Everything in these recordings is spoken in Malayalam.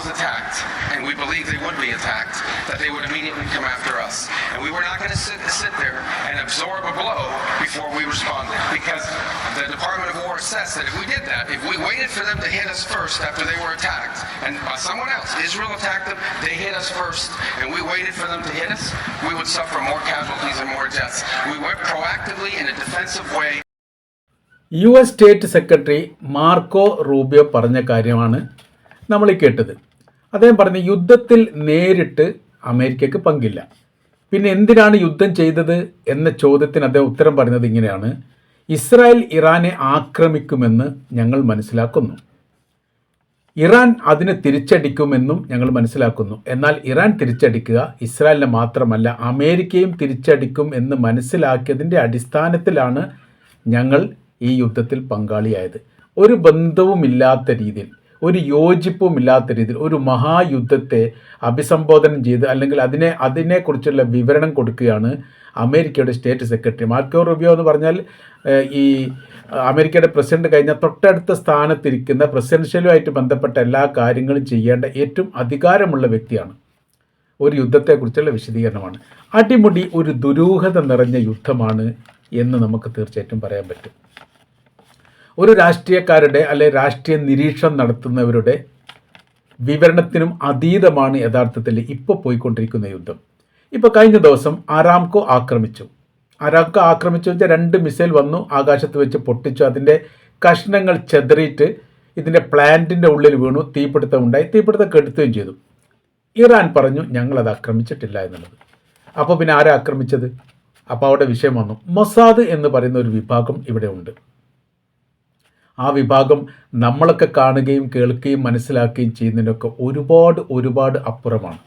was attacked, and we believed they would be attacked, that they would immediately come after us. And we were not going to sit there and absorb a blow before we responded. Because the Department of War says that if we did that, if we waited for them to hit us first after they were attacked, and by someone else, Israel attacked them, they hit us first, and we waited for them to hit us, we would suffer more casualties and more deaths. We went proactively in a defensive way. US state secretary Marco Rubio പറഞ്ഞ കാര്യമാണ് നമ്മൾ ഈ കേട്ടത്. അദ്ദേഹം പറഞ്ഞ യുദ്ധത്തിൽ നേരിട്ട് അമേരിക്കയ്ക്ക് പങ്കില്ല. പിന്നെ എന്തിനാണ് യുദ്ധം ചെയ്തത് എന്ന ചോദ്യത്തിന് അദ്ദേഹം ഉത്തരം പറയുന്നത് ഇങ്ങനെയാണ്: ഇസ്രായേൽ ഇറാനെ ആക്രമിക്കുമെന്ന് ഞങ്ങൾ മനസ്സിലാക്കുന്നു, ഇറാൻ അതിന് തിരിച്ചടിക്കുമെന്നും ഞങ്ങൾ മനസ്സിലാക്കുന്നു. എന്നാൽ ഇറാൻ തിരിച്ചടിക്കുക ഇസ്രായേലിനെ മാത്രമല്ല അമേരിക്കയും തിരിച്ചടിക്കും എന്ന് മനസ്സിലാക്കിയതിൻ്റെ അടിസ്ഥാനത്തിലാണ് ഞങ്ങൾ ഈ യുദ്ധത്തിൽ പങ്കാളിയായത്. ഒരു ബന്ധവുമില്ലാത്ത രീതിയിൽ, ഒരു യോജിപ്പുമില്ലാത്ത രീതിയിൽ ഒരു മഹായുദ്ധത്തെ അഭിസംബോധന ചെയ്ത് അല്ലെങ്കിൽ അതിനെക്കുറിച്ചുള്ള വിവരണം കൊടുക്കുകയാണ് അമേരിക്കയുടെ സ്റ്റേറ്റ് സെക്രട്ടറി. മാർക്കോ റൂബിയോ എന്ന് പറഞ്ഞാൽ ഈ അമേരിക്കയുടെ പ്രസിഡന്റ് കഴിഞ്ഞ തൊട്ടടുത്ത സ്ഥാനത്തിരിക്കുന്ന പ്രസിഡൻഷ്യലുമായിട്ട് ബന്ധപ്പെട്ട എല്ലാ കാര്യങ്ങളും ചെയ്യേണ്ട ഏറ്റവും അധികാരമുള്ള വ്യക്തിയാണ്. ഒരു യുദ്ധത്തെക്കുറിച്ചുള്ള വിശദീകരണമാണ്. അടിമുടി ഒരു ദുരൂഹത നിറഞ്ഞ യുദ്ധമാണ് എന്ന് നമുക്ക് തീർച്ചയായിട്ടും പറയാൻ പറ്റും. ഒരു രാഷ്ട്രീയക്കാരുടെ അല്ലെ രാഷ്ട്രീയ നിരീക്ഷണം നടത്തുന്നവരുടെ വിവരണത്തിനും അതീതമാണ് യഥാർത്ഥത്തിൽ ഇപ്പോൾ പോയിക്കൊണ്ടിരിക്കുന്ന യുദ്ധം. ഇപ്പോൾ കഴിഞ്ഞ ദിവസം അരാംകോ ആക്രമിച്ചു വെച്ചാൽ 2 മിസൈൽ വന്നു, ആകാശത്ത് വെച്ച് പൊട്ടിച്ചു, അതിൻ്റെ കഷ്ണങ്ങൾ ചെതറിയിട്ട് ഇതിൻ്റെ പ്ലാന്റിൻ്റെ ഉള്ളിൽ വീണു, തീപിടുത്തമുണ്ടായി, തീപിടുത്തം കെടുത്തുകയും ചെയ്തു. ഇറാൻ പറഞ്ഞു ഞങ്ങളത് ആക്രമിച്ചിട്ടില്ല എന്നുള്ളത്. അപ്പോൾ പിന്നെ ആരെ ആക്രമിച്ചത്? അപ്പോൾ അവിടെ വിഷയം വന്നു. മൊസാദ് എന്ന് പറയുന്ന ഒരു വിഭാഗം ഇവിടെ ഉണ്ട്. ആ വിഭാഗം നമ്മളൊക്കെ കാണുകയും കേൾക്കുകയും മനസ്സിലാക്കുകയും ചെയ്യുന്നതിനൊക്കെ ഒരുപാട് അപ്പുറമാണ്.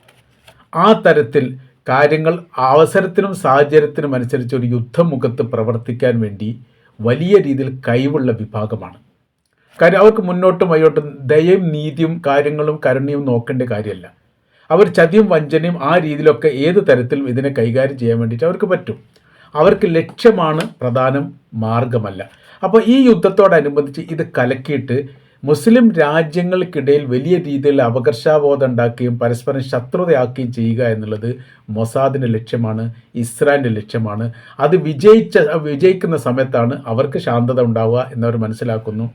ആ തരത്തിൽ കാര്യങ്ങൾ അവസരത്തിനും സാഹചര്യത്തിനും അനുസരിച്ച് ഒരു യുദ്ധമുഖത്ത് പ്രവർത്തിക്കാൻ വേണ്ടി വലിയ രീതിയിൽ കഴിവുള്ള വിഭാഗമാണ്. കാര്യം അവർക്ക് മുന്നോട്ടും വയ്യോട്ടും ദയയും നീതിയും കാര്യങ്ങളും കരുണയും നോക്കേണ്ട കാര്യമല്ല. അവർ ചതിയും വഞ്ചനയും ആ രീതിയിലൊക്കെ ഏത് തരത്തിലും ഇതിനെ കൈകാര്യം ചെയ്യാൻ വേണ്ടിയിട്ട് അവർക്ക് പറ്റും. അവർക്ക് ലക്ഷ്യമാണ് പ്രധാനം, മാർഗമല്ല. അപ്പോൾ ഈ യുദ്ധത്തോടനുബന്ധിച്ച് ഇത് കലക്കിയിട്ട് മുസ്ലിം രാജ്യങ്ങൾക്കിടയിൽ വലിയ രീതിയിൽ അപകർഷാബോധം ഉണ്ടാക്കുകയും പരസ്പരം ശത്രുതയാക്കുകയും ചെയ്യുക എന്നുള്ളത് മൊസാദിൻ്റെ ലക്ഷ്യമാണ്, ഇസ്രായേലിൻ്റെ ലക്ഷ്യമാണ്. അത് വിജയിക്കുന്ന സമയത്താണ് അവർക്ക് ശാന്തത ഉണ്ടാവുക എന്നവർ മനസ്സിലാക്കുന്നു.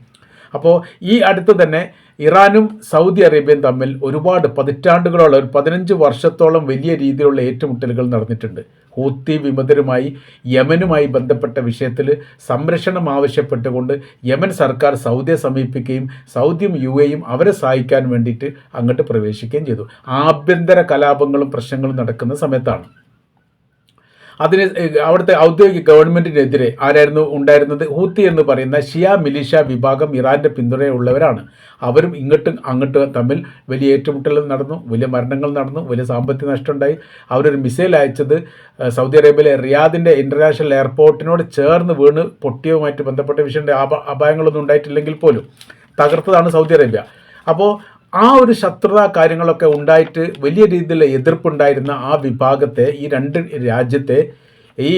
അപ്പോൾ ഈ അടുത്ത് തന്നെ ഇറാനും സൗദി അറേബ്യയും തമ്മിൽ ഒരുപാട് പതിറ്റാണ്ടുകളോളം, ഒരു 15 വർഷത്തോളം വലിയ രീതിയിലുള്ള ഏറ്റുമുട്ടലുകൾ നടന്നിട്ടുണ്ട്. ഹൂത്തി വിമതരുമായി യമനുമായി ബന്ധപ്പെട്ട വിഷയത്തിൽ സംരക്ഷണം ആവശ്യപ്പെട്ടുകൊണ്ട് യമൻ സർക്കാർ സൗദിയെ സമീപിക്കുകയും സൗദിയും UAEയും അവരെ സഹായിക്കാൻ വേണ്ടിയിട്ട് അങ്ങോട്ട് പ്രവേശിക്കുകയും ചെയ്തു. ആഭ്യന്തര കലാപങ്ങളും പ്രശ്നങ്ങളും നടക്കുന്ന സമയത്താണ്. അതിന് അവിടുത്തെ ഔദ്യോഗിക ഗവൺമെൻറ്റിനെതിരെ ആരായിരുന്നു ഉണ്ടായിരുന്നത്? ഹൂത്തി എന്ന് പറയുന്ന ഷിയ മിലിഷ്യ വിഭാഗം ഇറാൻ്റെ പിന്തുണയുള്ളവരാണ്. അവരും ഇങ്ങോട്ടും അങ്ങോട്ടും തമ്മിൽ വലിയ ഏറ്റുമുട്ടലുകൾ നടന്നു, വലിയ മരണങ്ങൾ നടന്നു, വലിയ സാമ്പത്തിക നഷ്ടമുണ്ടായി. അവരൊരു മിസൈൽ അയച്ചത് സൗദി അറേബ്യയിലെ റിയാദിൻ്റെ ഇൻ്റർനാഷണൽ എയർപോർട്ടിനോട് ചേർന്ന് വീണ് പൊട്ടിയവുമായിട്ട് ബന്ധപ്പെട്ട വിഷയത്തിൻ്റെ അപായങ്ങളൊന്നും ഉണ്ടായിട്ടില്ലെങ്കിൽ പോലും തകർത്തതാണ് സൗദി അറേബ്യ. അപ്പോൾ ആ ഒരു ശത്രുത കാര്യങ്ങളൊക്കെ ഉണ്ടായിട്ട് വലിയ രീതിയിലുള്ള എതിർപ്പുണ്ടായിരുന്ന ആ വിഭാഗത്തെ, ഈ 2 രാജ്യത്തെ ഈ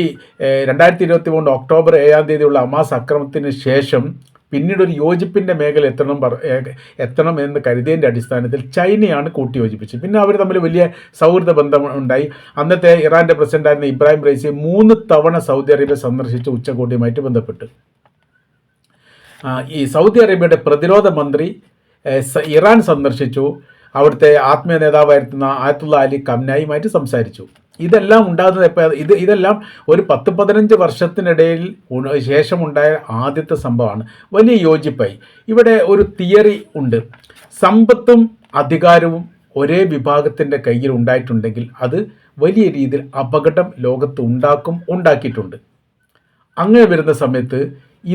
2023 ഒക്ടോബർ 7 ഹമാസ് ആക്രമണത്തിന് ശേഷം പിന്നീട് ഒരു യോജിപ്പിൻ്റെ മേഖല എത്തണം എന്ന് കരുതിയതിൻ്റെ അടിസ്ഥാനത്തിൽ ചൈനയാണ് കൂട്ടിയോജിപ്പിച്ചത്. പിന്നെ അവർ തമ്മിൽ വലിയ സൗഹൃദ ബന്ധം ഉണ്ടായി. അന്നത്തെ ഇറാൻ്റെ പ്രസിഡന്റായിരുന്ന ഇബ്രാഹിം റൈസി 3 തവണ സൗദി അറേബ്യ സന്ദർശിച്ച് ഉച്ചകോടിയുമായിട്ട് ബന്ധപ്പെട്ട്. ഈ സൗദി അറേബ്യയുടെ പ്രതിരോധ മന്ത്രി ഇറാൻ സന്ദർശിച്ചു. അവിടുത്തെ ആത്മീയ നേതാവായിരുന്ന ആയത്തുള്ള അലി ഖംനായിയുമായിട്ട് സംസാരിച്ചു. ഇതെല്ലാം ഉണ്ടാകുന്നത് ഇതെല്ലാം ഒരു 10-15 വർഷത്തിനിടയിൽ ശേഷമുണ്ടായ ആദ്യത്തെ സംഭവമാണ്. വലിയ യോജിപ്പായി. ഇവിടെ ഒരു തിയറി ഉണ്ട്. സമ്പത്തും അധികാരവും ഒരേ വിഭാഗത്തിൻ്റെ കയ്യിൽ ഉണ്ടായിട്ടുണ്ടെങ്കിൽ അത് വലിയ രീതിയിൽ അപകടം ലോകത്ത് ഉണ്ടാക്കിയിട്ടുണ്ട്. അങ്ങനെ വരുന്ന സമയത്ത്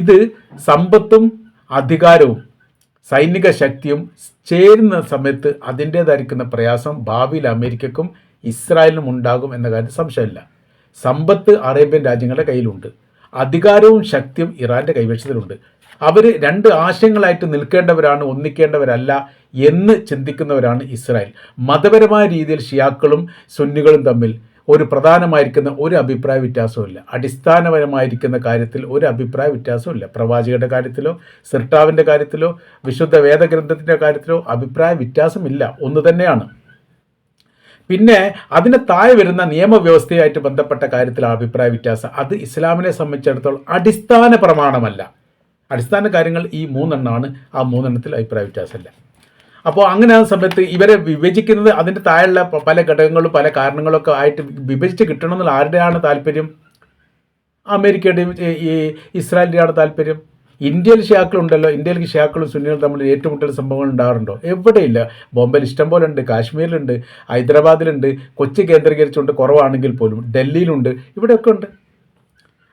ഇത് സമ്പത്തും അധികാരവും സൈനിക ശക്തിയും ചേരുന്ന സമയത്ത് അതിൻ്റേതായിരിക്കുന്ന പ്രയാസം ഭാവിയിൽ അമേരിക്കക്കും ഇസ്രായേലിനും ഉണ്ടാകും എന്ന കാര്യത്തിൽ സംശയമില്ല. സമ്പത്ത് അറേബ്യൻ രാജ്യങ്ങളുടെ കയ്യിലുണ്ട്, അധികാരവും ശക്തിയും ഇറാൻ്റെ കൈവശത്തിലുണ്ട്. അവർ 2 ആശയങ്ങളായിട്ട് നിൽക്കേണ്ടവരാണ്, ഒന്നിക്കേണ്ടവരല്ല എന്ന് ചിന്തിക്കുന്നവരാണ് ഇസ്രായേൽ. മതപരമായ രീതിയിൽ ഷിയാക്കളും സുന്നികളും തമ്മിൽ ഒരു പ്രധാനമായിരിക്കുന്ന ഒരു അഭിപ്രായ വ്യത്യാസമില്ല. അടിസ്ഥാനപരമായിരിക്കുന്ന കാര്യത്തിൽ ഒരു അഭിപ്രായ വ്യത്യാസമില്ല. പ്രവാചകരുടെ കാര്യത്തിലോ സിർട്ടാവിൻ്റെ കാര്യത്തിലോ വിശുദ്ധ വേദഗ്രന്ഥത്തിൻ്റെ കാര്യത്തിലോ അഭിപ്രായ വ്യത്യാസമില്ല, ഒന്ന് തന്നെയാണ്. പിന്നെ അതിന് താഴെ വരുന്ന നിയമവ്യവസ്ഥയായിട്ട് ബന്ധപ്പെട്ട കാര്യത്തിൽ അഭിപ്രായ വ്യത്യാസം, അത് ഇസ്ലാമിനെ സംബന്ധിച്ചിടത്തോളം അടിസ്ഥാന പ്രമാണമല്ല. അടിസ്ഥാന കാര്യങ്ങൾ ഈ മൂന്നെണ്ണമാണ്. ആ മൂന്നെണ്ണത്തിൽ അഭിപ്രായ വ്യത്യാസമില്ല. അപ്പോൾ അങ്ങനെ ആ സമയത്ത് ഇവരെ വിഭജിക്കുന്നത് അതിൻ്റെ താഴെയുള്ള പല ഘടകങ്ങളും പല കാരണങ്ങളൊക്കെ ആയിട്ട് വിഭജിച്ച് കിട്ടണമെന്നുള്ള ആരുടെയാണ് താല്പര്യം? അമേരിക്കയുടെയും ഈ ഇസ്രായേലിൻ്റെയാണ് താല്പര്യം. ഇന്ത്യയിൽ ഷിയാക്കളുണ്ടല്ലോ, ഇന്ത്യയിൽ ഷിയാക്കളും സുന്നികളും തമ്മിൽ ഏറ്റുമുട്ടൽ സംഭവങ്ങൾ ഉണ്ടാകാറുണ്ടോ? എവിടെയില്ല. ബോംബെയിൽ ഇഷ്ടം പോലെ ഉണ്ട്, കാശ്മീരിലുണ്ട്, ഹൈദരാബാദിലുണ്ട്, കൊച്ചി കേന്ദ്രീകരിച്ചുകൊണ്ട് കുറവാണെങ്കിൽ പോലും ഡൽഹിയിലുണ്ട്, ഇവിടെയൊക്കെ ഉണ്ട്.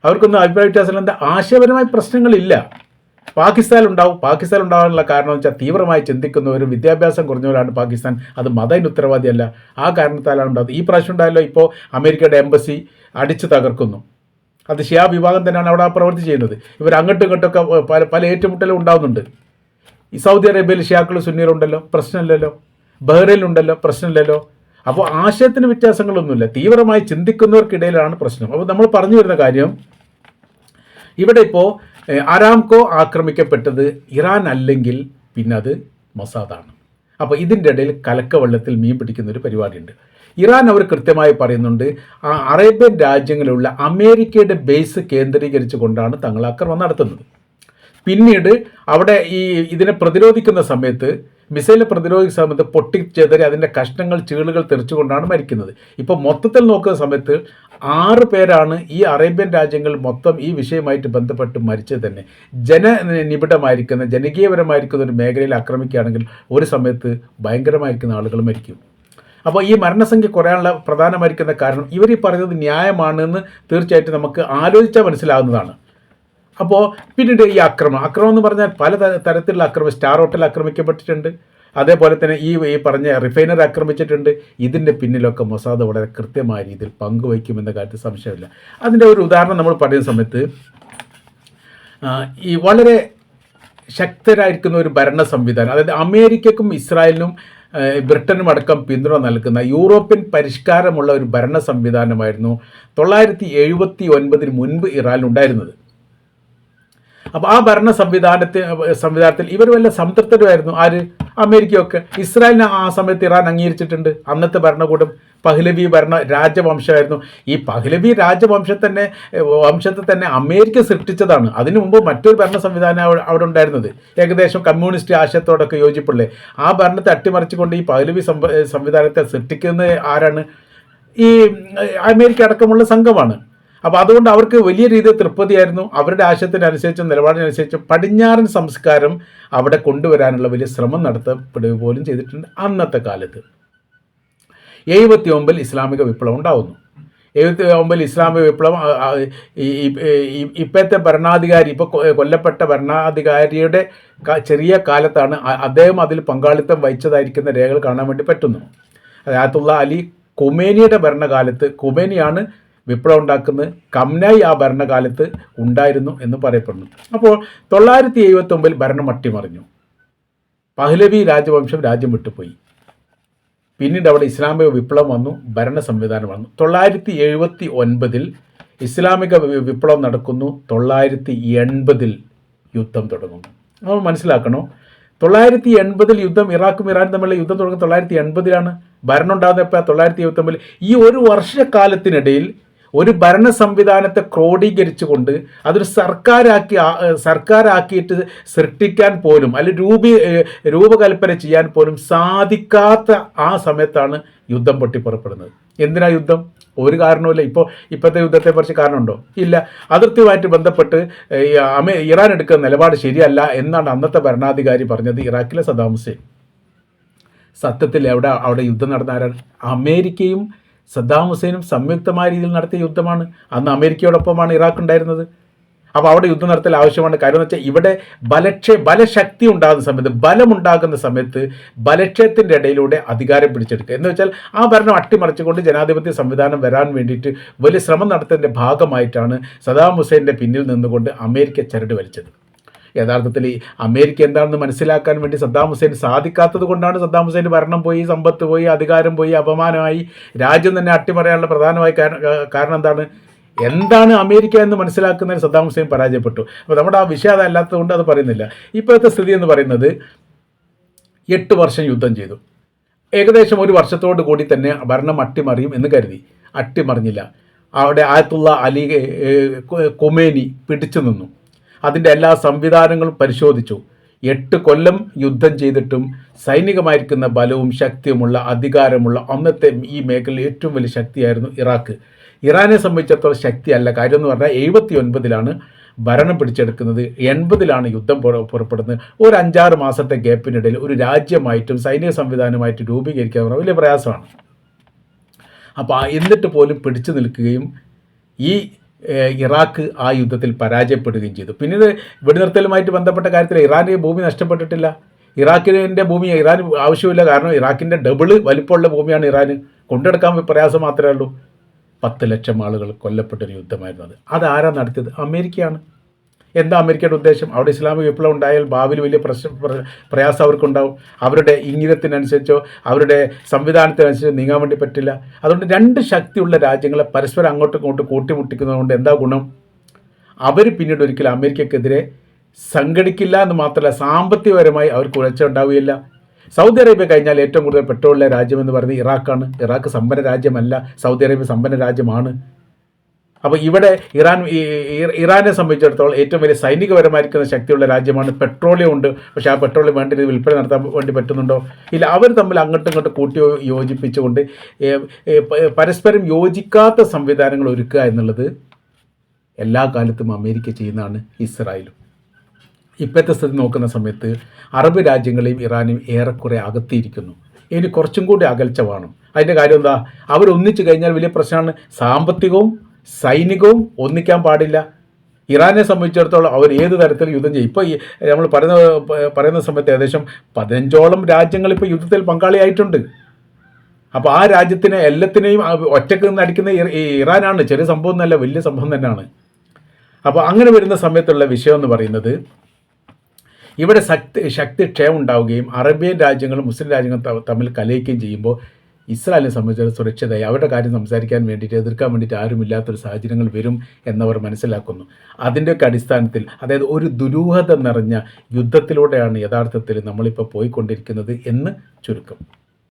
അവർക്കൊന്നും അഭിപ്രായ വ്യത്യാസം എന്താ? ആശയപരമായ പ്രശ്നങ്ങളില്ല. പാകിസ്ഥാൻ ഉണ്ടാകാനുള്ള കാരണം എന്ന് വെച്ചാൽ തീവ്രമായി ചിന്തിക്കുന്നവരും വിദ്യാഭ്യാസം കുറഞ്ഞവരാണ് പാകിസ്ഥാൻ. അത് മതത്തിന് ഉത്തരവാദിയല്ല. ആ കാരണത്താലാണ് ഉണ്ടാകുന്നത്. ഈ പ്രാവശ്യം ഉണ്ടായല്ലോ, ഇപ്പോൾ അമേരിക്കയുടെ എംബസി അടിച്ചു തകർക്കുന്നു. അത് ഷിയാ വിഭാഗം തന്നെയാണ് അവിടെ പ്രവൃത്തി ചെയ്യുന്നത്. ഇവർ അങ്ങോട്ടും ഇങ്ങോട്ടൊക്കെ പല ഏറ്റുമുട്ടലും ഉണ്ടാകുന്നുണ്ട്. ഈ സൗദി അറേബ്യയിൽ ഷിയാക്കൾ സുന്നികളുണ്ടല്ലോ, പ്രശ്നമില്ലല്ലോ. ബഹ്റൈനിലുണ്ടല്ലോ, പ്രശ്നമില്ലല്ലോ. അപ്പോൾ ആശയത്തിന് വ്യത്യാസങ്ങളൊന്നുമില്ല. തീവ്രമായി ചിന്തിക്കുന്നവർക്കിടയിലാണ് പ്രശ്നം. അപ്പോൾ നമ്മൾ പറഞ്ഞു വരുന്ന കാര്യം, ഇവിടെ ഇപ്പോൾ അരാംകോ ആക്രമിക്കപ്പെട്ടത് ഇറാൻ അല്ലെങ്കിൽ പിന്നെ അത് മൊസാദാണ്. അപ്പോൾ ഇതിൻ്റെ ഇടയിൽ കലക്കവെള്ളത്തിൽ മീൻ പിടിക്കുന്ന ഒരു പരിപാടിയുണ്ട്. ഇറാൻ അവർ കൃത്യമായി പറയുന്നുണ്ട്, അറേബ്യൻ രാജ്യങ്ങളിലുള്ള അമേരിക്കയുടെ ബേസ് കേന്ദ്രീകരിച്ചു കൊണ്ടാണ് തങ്ങൾ ആക്രമണം നടത്തുന്നത്. പിന്നീട് അവിടെ ഇതിനെ പ്രതിരോധിക്കുന്ന സമയത്ത്, മിസൈൽ പ്രതിരോധിക്കുന്ന സമയത്ത് പൊട്ടിച്ചെതറി അതിൻ്റെ കഷ്ണങ്ങൾ ചീളുകൾ തെറിച്ചുകൊണ്ടാണ് മരിക്കുന്നത്. ഇപ്പോൾ മൊത്തത്തിൽ നോക്കുന്ന സമയത്ത് 6 പേരാണ് ഈ അറേബ്യൻ രാജ്യങ്ങൾ മൊത്തം ഈ വിഷയമായിട്ട് ബന്ധപ്പെട്ട് മരിച്ചത് തന്നെ. ജനനിബിഡമായിരിക്കുന്ന ജനകീയപരമായിരിക്കുന്ന ഒരു മേഖലയിൽ ആക്രമിക്കുകയാണെങ്കിൽ ഒരു സമയത്ത് ഭയങ്കരമായിരിക്കുന്ന ആളുകൾ മരിക്കും. അപ്പോൾ ഈ മരണസംഖ്യ കുറയാനുള്ള പ്രധാനമായിരിക്കുന്ന കാരണം ഇവർ ഈ പറയുന്നത് ന്യായമാണെന്ന് തീർച്ചയായിട്ടും നമുക്ക് ആലോചിച്ചാൽ മനസ്സിലാകുന്നതാണ്. അപ്പോൾ പിന്നീട് ഈ ആക്രമണം എന്ന് പറഞ്ഞാൽ പല തരത്തിലുള്ള ആക്രമണം. സ്റ്റാർ ഹോട്ടൽ ആക്രമിക്കപ്പെട്ടിട്ടുണ്ട്, അതേപോലെ തന്നെ ഈ പറഞ്ഞ റിഫൈനറി ആക്രമിച്ചിട്ടുണ്ട്. ഇതിൻ്റെ പിന്നിലൊക്കെ മൊസാദ് വളരെ കൃത്യമായ രീതിയിൽ പങ്കുവയ്ക്കുമെന്ന കാര്യത്തിൽ സംശയമില്ല. അതിൻ്റെ ഒരു ഉദാഹരണം നമ്മൾ പറയുന്ന സമയത്ത്, ഈ വളരെ ശക്തരായിരിക്കുന്ന ഒരു ഭരണ സംവിധാനം, അതായത് അമേരിക്കക്കും ഇസ്രായേലിനും ബ്രിട്ടനും അടക്കം പിന്തുണ നൽകുന്ന യൂറോപ്യൻ പരിഷ്കാരമുള്ള ഒരു ഭരണ സംവിധാനമായിരുന്നു 1979 മുൻപ് ഇറാനിലുണ്ടായിരുന്നത്. അപ്പോൾ ആ ഭരണ സംവിധാനത്തിൽ ഇവർ വല്ല സംതൃപ്തരുമായിരുന്നു. ആര്? അമേരിക്കയൊക്കെ. ഇസ്രായേലിനെ ആ സമയത്ത് ഇറാൻ അംഗീകരിച്ചിട്ടുണ്ട്. അന്നത്തെ ഭരണകൂടം പഹ്ലവി രാജവംശമായിരുന്നു. ഈ പഹ്ലവി വംശത്തെ തന്നെ അമേരിക്ക സൃഷ്ടിച്ചതാണ്. അതിനു മുമ്പ് മറ്റൊരു ഭരണ സംവിധാനം അവിടെ ഉണ്ടായിരുന്നത്, ഏകദേശം കമ്മ്യൂണിസ്റ്റ് ആശയത്തോടൊക്കെ യോജിപ്പുള്ളേ. ആ ഭരണത്തെ അട്ടിമറിച്ചുകൊണ്ട് ഈ പഹ്ലവി സംവിധാനത്തെ സൃഷ്ടിക്കുന്നത് ആരാണ്? ഈ അമേരിക്ക അടക്കമുള്ള സംഘമാണ്. അപ്പോൾ അതുകൊണ്ട് അവർക്ക് വലിയ രീതിയിൽ തൃപ്തിയായിരുന്നു. അവരുടെ ആശയത്തിനനുസരിച്ചും നിലപാടിനനുസരിച്ചും പടിഞ്ഞാറൻ സംസ്കാരം അവിടെ കൊണ്ടുവരാനുള്ള വലിയ ശ്രമം നടത്തപ്പെടുക പോലും ചെയ്തിട്ടുണ്ട്. അന്നത്തെ കാലത്ത് 79 ഇസ്ലാമിക വിപ്ലവം ഉണ്ടാകുന്നു. 79 ഇസ്ലാമിക വിപ്ലവം ഇപ്പോഴത്തെ ഭരണാധികാരി, ഇപ്പോൾ കൊല്ലപ്പെട്ട ഭരണാധികാരിയുടെ ചെറിയ കാലത്താണ് അദ്ദേഹം അതിൽ പങ്കാളിത്തം വഹിച്ചതായിരിക്കുന്ന രേഖകൾ കാണാൻ വേണ്ടി പറ്റുന്നു. അയാത്തുള്ള അലി ഖൊമേനിയുടെ ഭരണകാലത്ത്, ഖൊമേനിയാണ് വിപ്ലവം ഉണ്ടാക്കുന്നത്, കംനായി ആ ഭരണകാലത്ത് ഉണ്ടായിരുന്നു എന്ന് പറയപ്പെടുന്നു. അപ്പോൾ 979 ഭരണം അട്ടിമറിഞ്ഞു. പഹ്ലവി രാജവംശം രാജ്യം വിട്ടുപോയി. പിന്നീട് അവിടെ ഇസ്ലാമിക വിപ്ലവം വന്നു, ഭരണ സംവിധാനം വന്നു. 979 ഇസ്ലാമിക വിപ്ലവം നടക്കുന്നു. 980 യുദ്ധം തുടങ്ങുന്നു. നമ്മൾ മനസ്സിലാക്കണോ, 980 യുദ്ധം, ഇറാഖും ഇറാനും തമ്മിലുള്ള യുദ്ധം തുടങ്ങുന്നത് 980 ഭരണം ഉണ്ടാകുന്നപ്പോൾ 979. ഈ ഒരു വർഷക്കാലത്തിനിടയിൽ ഒരു ഭരണ സംവിധാനത്തെ ക്രോഡീകരിച്ചുകൊണ്ട് അതൊരു സർക്കാരാക്കിയിട്ട് സൃഷ്ടിക്കാൻ പോലും അല്ലെങ്കിൽ രൂപകൽപ്പന ചെയ്യാൻ പോലും സാധിക്കാത്ത ആ സമയത്താണ് യുദ്ധം പൊട്ടിപ്പുറപ്പെടുന്നത്. എന്തിനാ യുദ്ധം? ഒരു കാരണവുമില്ല. ഇപ്പോഴത്തെ യുദ്ധത്തെക്കുറിച്ച് കാരണമുണ്ടോ? ഇല്ല. അതിർത്തിയുമായിട്ട് ബന്ധപ്പെട്ട് ഇറാൻ എടുക്കുന്ന നിലപാട് ശരിയല്ല എന്നാണ് അന്നത്തെ ഭരണാധികാരി പറഞ്ഞത്, ഇറാഖിലെ സദ്ദാം ഹുസൈൻ. സത്യത്തിൽ അവിടെ യുദ്ധം നടന്ന ആരാണ്? അമേരിക്കയും സദ്ദാം ഹുസൈനും സംയുക്തമായ രീതിയിൽ നടത്തിയ യുദ്ധമാണ്. അന്ന് അമേരിക്കയോടൊപ്പമാണ് ഇറാഖ് ഉണ്ടായിരുന്നത്. അപ്പോൾ അവിടെ യുദ്ധം നടത്തൽ ആവശ്യമാണ്. കാര്യം എന്ന് വെച്ചാൽ ഇവിടെ ബലശക്തി ഉണ്ടാകുന്ന സമയത്ത്, ബലമുണ്ടാകുന്ന സമയത്ത് ബലക്ഷയത്തിൻ്റെ ഇടയിലൂടെ അധികാരം പിടിച്ചെടുക്കുക എന്ന് വെച്ചാൽ ആ ഭരണം അട്ടിമറിച്ചുകൊണ്ട് ജനാധിപത്യ സംവിധാനം വരാൻ വേണ്ടിയിട്ട് വലിയ ശ്രമം നടത്തുന്നതിൻ്റെ ഭാഗമായിട്ടാണ് സദ്ദാം ഹുസൈൻ്റെ പിന്നിൽ നിന്നുകൊണ്ട് അമേരിക്ക ചരട് വലിച്ചത്. യഥാർത്ഥത്തിൽ ഈ അമേരിക്ക എന്താണെന്ന് മനസ്സിലാക്കാൻ വേണ്ടി സദ്ദാം ഹുസൈൻ സാധിക്കാത്തത് കൊണ്ടാണ് സദ്ദാം ഹുസൈൻ ഭരണം പോയി, സമ്പത്ത് പോയി, അധികാരം പോയി, അപമാനമായി, രാജ്യം തന്നെ അട്ടിമറിയാനുള്ള പ്രധാനമായ കാരണം എന്താണ് അമേരിക്ക എന്ന് മനസ്സിലാക്കുന്നതിന് സദ്ദാം ഹുസൈൻ പരാജയപ്പെട്ടു. അപ്പോൾ നമ്മുടെ ആ വിഷയം അതല്ലാത്തത് കൊണ്ട് അത് പറയുന്നില്ല. ഇപ്പോഴത്തെ സ്ഥിതി എന്ന് പറയുന്നത് 8 വർഷം യുദ്ധം ചെയ്തു. ഏകദേശം 1 വർഷത്തോടു കൂടി തന്നെ ഭരണം അട്ടിമറിയും എന്ന് കരുതി. അട്ടിമറിഞ്ഞില്ല. അവിടെ ആയത്തുള്ള അലി കൊമേനി പിടിച്ചു നിന്നു. അതിൻ്റെ എല്ലാ സംവിധാനങ്ങളും പരിശോധിച്ചു. 8 കൊല്ലം യുദ്ധം ചെയ്തിട്ടും സൈനികമായിരിക്കുന്ന ബലവും ശക്തിയുമുള്ള അധികാരമുള്ള അന്നത്തെ ഈ മേഖലയിൽ ഏറ്റവും വലിയ ശക്തിയായിരുന്നു ഇറാഖ്. ഇറാനെ സംബന്ധിച്ചിടത്തോളം ശക്തിയല്ല. കാര്യം എന്ന് പറഞ്ഞാൽ 79-ലാണ് ഭരണം പിടിച്ചെടുക്കുന്നത്, 80-ലാണ് യുദ്ധം പുറപ്പെടുന്നത്. ഒരു 5-6 മാസത്തെ ഗ്യാപ്പിനിടയിൽ ഒരു രാജ്യമായിട്ടും സൈനിക സംവിധാനമായിട്ട് രൂപീകരിക്കാൻ വലിയ പ്രയാസമാണ്. അപ്പോൾ എന്നിട്ട് പോലും പിടിച്ചു നിൽക്കുകയും ഈ ഇറാഖ് ആ യുദ്ധത്തിൽ പരാജയപ്പെടുകയും ചെയ്തു. പിന്നീട് വെടിനിർത്തലുമായിട്ട് ബന്ധപ്പെട്ട കാര്യത്തിൽ ഇറാൻ്റെ ഭൂമി നഷ്ടപ്പെട്ടിട്ടില്ല. ഇറാഖിൻ്റെ ഭൂമി ഇറാൻ ആവശ്യമില്ല. കാരണം ഇറാഖിൻ്റെ ഡബിള് വലിപ്പമുള്ള ഭൂമിയാണ് ഇറാന്. കൊണ്ടെടുക്കാൻ പ്രയാസം മാത്രമേ ഉള്ളൂ. 10 ലക്ഷം ആളുകൾ കൊല്ലപ്പെട്ടൊരു യുദ്ധമായിരുന്നു അത്. അതാരാ നടത്തിയത്? അമേരിക്കയാണ്. എന്താ അമേരിക്കയുടെ ഉദ്ദേശം? അവിടെ ഇസ്ലാമിക വിപ്ലവം ഉണ്ടായാൽ ഭാവിയിൽ വലിയ പ്രയാസം അവർക്കുണ്ടാവും. അവരുടെ ഇംഗിതത്തിനനുസരിച്ചോ അവരുടെ സംവിധാനത്തിനനുസരിച്ചോ നീങ്ങാൻ വേണ്ടി പറ്റില്ല. അതുകൊണ്ട് 2 ശക്തിയുള്ള രാജ്യങ്ങളെ പരസ്പരം അങ്ങോട്ടും ഇങ്ങോട്ടും കൂട്ടിമുട്ടിക്കുന്നതുകൊണ്ട് എന്താ ഗുണം? അവർ പിന്നീട് ഒരിക്കലും അമേരിക്കക്കെതിരെ സംഘടിക്കില്ല എന്ന് മാത്രമല്ല, സാമ്പത്തികപരമായി അവർക്ക് ഉയർച്ച ഉണ്ടാവുകയില്ല. സൗദി അറേബ്യ കഴിഞ്ഞാൽ ഏറ്റവും കൂടുതൽ പെട്രോളിലെ രാജ്യമെന്ന് പറയുന്നത് ഇറാഖാണ്. ഇറാഖ് സമ്പന്ന രാജ്യമല്ല, സൗദി അറേബ്യ സമ്പന്ന രാജ്യമാണ്. അപ്പോൾ ഇവിടെ ഇറാനെ സംബന്ധിച്ചിടത്തോളം ഏറ്റവും വലിയ സൈനികപരമായിരിക്കുന്ന ശക്തിയുള്ള രാജ്യമാണ്. പെട്രോളിയം ഉണ്ട്. പക്ഷേ ആ പെട്രോളിയം വേണ്ടി വിൽപ്പന നടത്താൻ വേണ്ടി പറ്റുന്നുണ്ടോ? ഇല്ല. അവർ തമ്മിൽ അങ്ങോട്ടും ഇങ്ങോട്ടും കൂട്ടി യോജിപ്പിച്ചുകൊണ്ട് പരസ്പരം യോജിക്കാത്ത സംവിധാനങ്ങൾ ഒരുക്കുക എന്നുള്ളത് എല്ലാ കാലത്തും അമേരിക്ക ചെയ്യുന്നതാണ്. ഇസ്രായേലും ഇപ്പോഴത്തെ സ്ഥിതി നോക്കുന്ന സമയത്ത് അറബ് രാജ്യങ്ങളെയും ഇറാനെയും ഏറെക്കുറെ അകത്തിയിരിക്കുന്നു. ഇനി കുറച്ചും കൂടി അകൽച്ച വേണം. അതിൻ്റെ കാര്യം എന്താ? അവരൊന്നിച്ചു കഴിഞ്ഞാൽ വലിയ പ്രശ്നമാണ്. സാമ്പത്തികവും സൈനികവും ഒന്നിക്കാൻ പാടില്ല. ഇറാനെ സംബന്ധിച്ചിടത്തോളം അവർ ഏത് തരത്തിൽ യുദ്ധം ചെയ്യും. ഇപ്പോൾ നമ്മൾ പറയുന്ന സമയത്ത് ഏകദേശം 15ഓളം രാജ്യങ്ങൾ ഇപ്പോൾ യുദ്ധത്തിൽ പങ്കാളിയായിട്ടുണ്ട്. അപ്പോൾ ആ രാജ്യത്തിനെ എല്ലാത്തിനെയും ഒറ്റക്ക് നിന്ന് അടിക്കുന്ന ഇറാനാണ്. ചെറിയ സംഭവം എന്നല്ല, വലിയ സംഭവം തന്നെയാണ്. അപ്പോൾ അങ്ങനെ വരുന്ന സമയത്തുള്ള വിഷയം എന്ന് പറയുന്നത് ഇവിടെ ശക്തി ക്ഷയം ഉണ്ടാവുകയും അറേബ്യൻ രാജ്യങ്ങളും മുസ്ലിം രാജ്യങ്ങളും തമ്മിൽ കലയിക്കുകയും ചെയ്യുമ്പോൾ ഇസ്രായേലിനെ സംബന്ധിച്ചിടത്തോളം സുരക്ഷിതമായി അവരുടെ കാര്യം സംസാരിക്കാൻ വേണ്ടിയിട്ട് എതിർക്കാൻ വേണ്ടിയിട്ട് ആരുമില്ലാത്തൊരു സാഹചര്യങ്ങൾ വരും എന്നവർ മനസ്സിലാക്കുന്നു. അതിൻ്റെയൊക്കെ അടിസ്ഥാനത്തിൽ, അതായത് ഒരു ദുരൂഹത നിറഞ്ഞ യുദ്ധത്തിലൂടെയാണ് യഥാർത്ഥത്തിൽ നമ്മളിപ്പോൾ പോയിക്കൊണ്ടിരിക്കുന്നത് എന്ന് ചുരുക്കം.